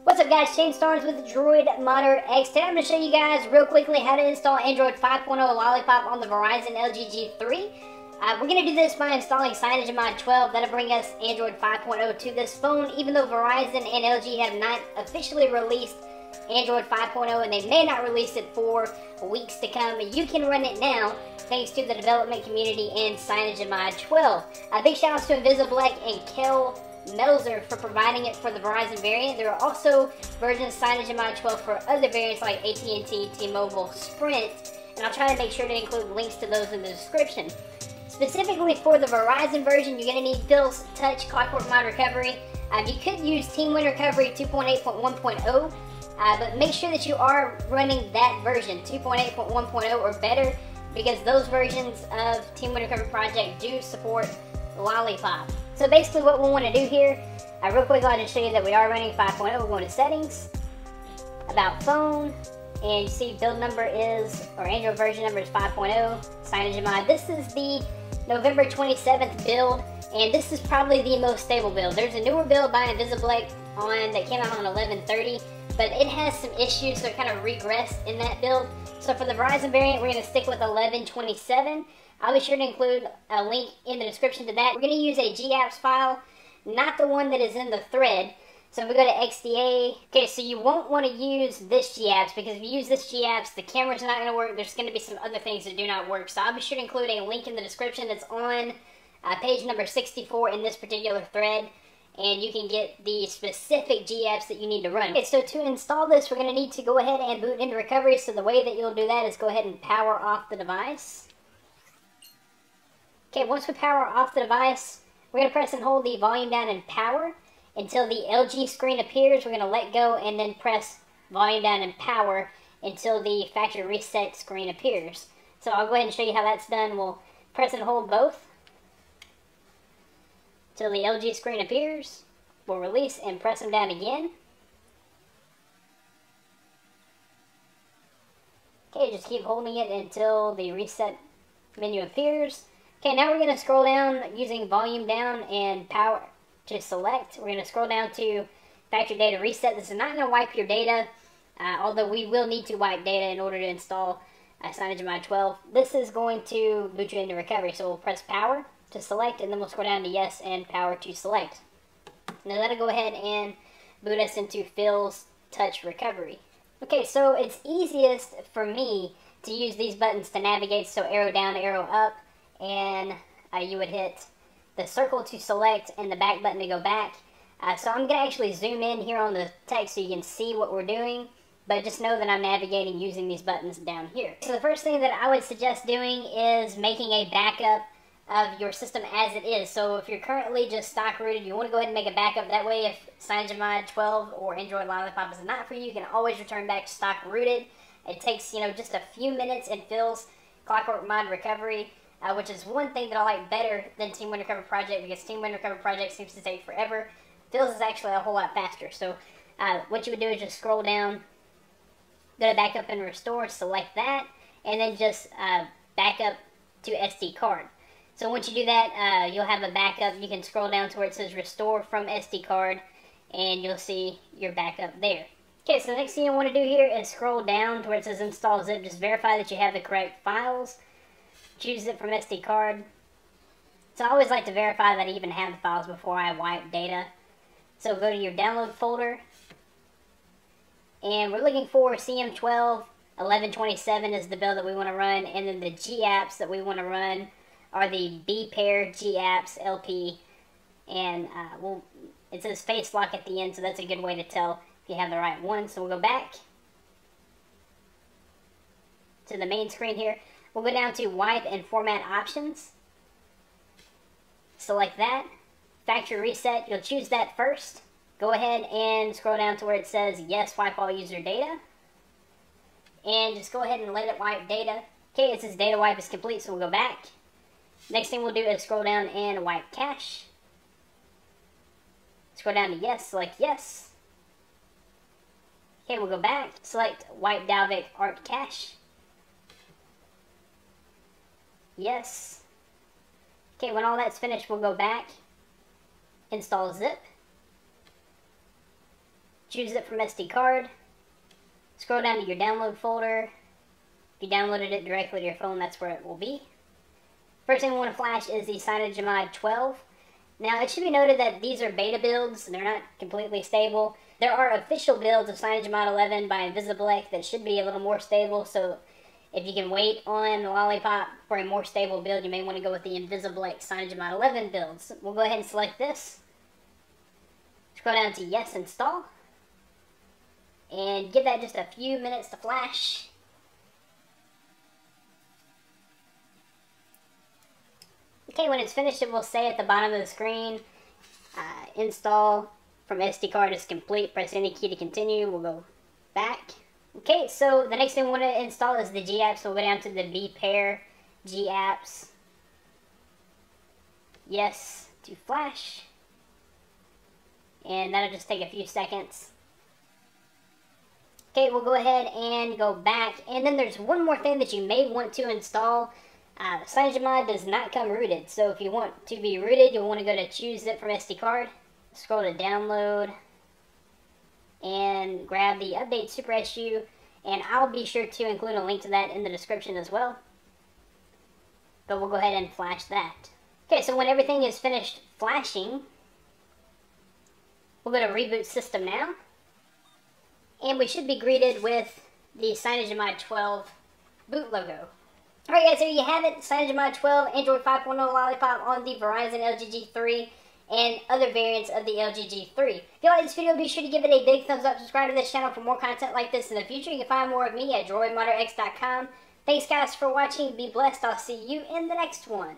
What's up guys, Shane Starnes with Droid Modder X. Today I'm going to show you guys real quickly how to install Android 5.0 Lollipop on the Verizon LG G3. We're going to do this by installing CydiaMod 12. That'll bring us Android 5.0 to this phone, even though Verizon and LG have not officially released Android 5.0 and they may not release it for weeks to come. You can run it now thanks to the development community and CydiaMod 12. Big shout outs to Invisiblack and Kel Melzer for providing it for the Verizon variant. There are also versions of CydiaMod 12 for other variants like AT&T, T-Mobile, Sprint, and I'll try to make sure to include links to those in the description. Specifically for the Verizon version, you're going to need Phil's Touch Clockwork Mod Recovery. You could use TeamWin Recovery 2.8.1.0, but make sure that you are running that version, 2.8.1.0 or better, because those versions of TeamWin Recovery Project do support Lollipop. So basically what we want to do here, real quick I'll just show you that we are running 5.0. We're going to Settings, About Phone, and you see build number is, or Android version number is 5.0, CydiaMod. This is the November 27th build, and this is probably the most stable build. There's a newer build by Invisiblack that came out on 11/30, but it has some issues, so it kind of regressed in that build. So for the Verizon variant, we're going to stick with 11/27. I'll be sure to include a link in the description to that. We're going to use a GApps file, not the one that is in the thread. So if we go to XDA, okay, so you won't want to use this GApps, because if you use this GApps, the camera's not going to work. There's going to be some other things that do not work. So I'll be sure to include a link in the description that's on page number 64 in this particular thread, and you can get the specific GApps that you need to run. Okay, so to install this, we're going to need to go ahead and boot into recovery. So the way that you'll do that is go ahead and power off the device. Okay, once we power off the device, we're going to press and hold the volume down and power until the LG screen appears. We're going to let go and then press volume down and power until the factory reset screen appears. So I'll go ahead and show you how that's done. We'll press and hold both until the LG screen appears. We'll release and press them down again. Okay, just keep holding it until the reset menu appears. Okay, now we're going to scroll down using volume down and power to select. We're going to scroll down to factory data reset. This is not going to wipe your data, although we will need to wipe data in order to install CydiaMod 12. This is going to boot you into recovery, so we'll press power to select, and then we'll scroll down to yes and power to select. Now that'll go ahead and boot us into Phil's Touch Recovery. Okay, so it's easiest for me to use these buttons to navigate, so arrow down, arrow up, and you would hit the circle to select and the back button to go back. So I'm going to actually zoom in here on the text so you can see what we're doing, but just know that I'm navigating using these buttons down here. So the first thing that I would suggest doing is making a backup of your system as it is. So if you're currently just stock rooted, you want to go ahead and make a backup. That way if CydiaMod 12 or Android Lollipop is not for you, you can always return back to stock rooted. It takes, just a few minutes in Phil's Clockwork Mod Recovery, which is one thing that I like better than TeamWin Recovery Project, because TeamWin Recovery Project seems to take forever. Phil's is actually a whole lot faster. So what you would do is just scroll down, go to Backup and Restore, select that, and then just back up to SD card. So once you do that, you'll have a backup. You can scroll down to where it says Restore from SD card, and you'll see your backup there. Okay, so the next thing you want to do here is scroll down to where it says Install Zip. Just verify that you have the correct files. Choose it from SD card. So I always like to verify that I even have the files before I wipe data. So go to your download folder, and we're looking for CM12 1127 is the build that we want to run, and then the GApps that we want to run are the B pair GApps LP, and it says face lock at the end, so that's a good way to tell if you have the right one. So we'll go back to the main screen here. We'll go down to Wipe and Format Options. Select that. Factory Reset, you'll choose that first. Go ahead and scroll down to where it says Yes, Wipe All User Data. And just go ahead and let it wipe data. Okay, it says Data Wipe is complete, so we'll go back. Next thing we'll do is scroll down and wipe cache. Scroll down to Yes, select Yes. Okay, we'll go back, select Wipe Dalvik Art Cache. Yes. Okay, when all that's finished, we'll go back, install zip. choose it from SD card, scroll down to your download folder. If you downloaded it directly to your phone, that's where it will be. First thing we want to flash is the CyanogenMod 12. Now, it should be noted that these are beta builds. They're not completely stable. There are official builds of CyanogenMod 11 by Invisiblek that should be a little more stable, so if you can wait on Lollipop for a more stable build, you may want to go with the Invisiblek CyanogenMod 11 builds. We'll go ahead and select this. Scroll down to Yes, Install. And give that just a few minutes to flash. Okay, when it's finished, it will say at the bottom of the screen, install from SD card is complete. Press any key to continue. We'll go back. Okay, so the next thing we want to install is the G apps. So we'll go down to the B pair G apps. Yes to flash. And that'll just take a few seconds. Okay, we'll go ahead and go back. And then there's one more thing that you may want to install. CyanogenMod does not come rooted, so if you want to be rooted, you'll want to go to choose it from SD card, scroll to download, and grab the update super SU, and I'll be sure to include a link to that in the description as well. But we'll go ahead and flash that. Okay, so when everything is finished flashing, we'll go to reboot system now, and we should be greeted with the CyanogenMod 12 boot logo. Alright guys, there you have it, CyanogenMod 12, Android 5.0 Lollipop on the Verizon LG G3 and other variants of the LG G3. If you like this video, be sure to give it a big thumbs up, subscribe to this channel for more content like this in the future. You can find more of me at droidmodderx.com. Thanks guys for watching, be blessed, I'll see you in the next one.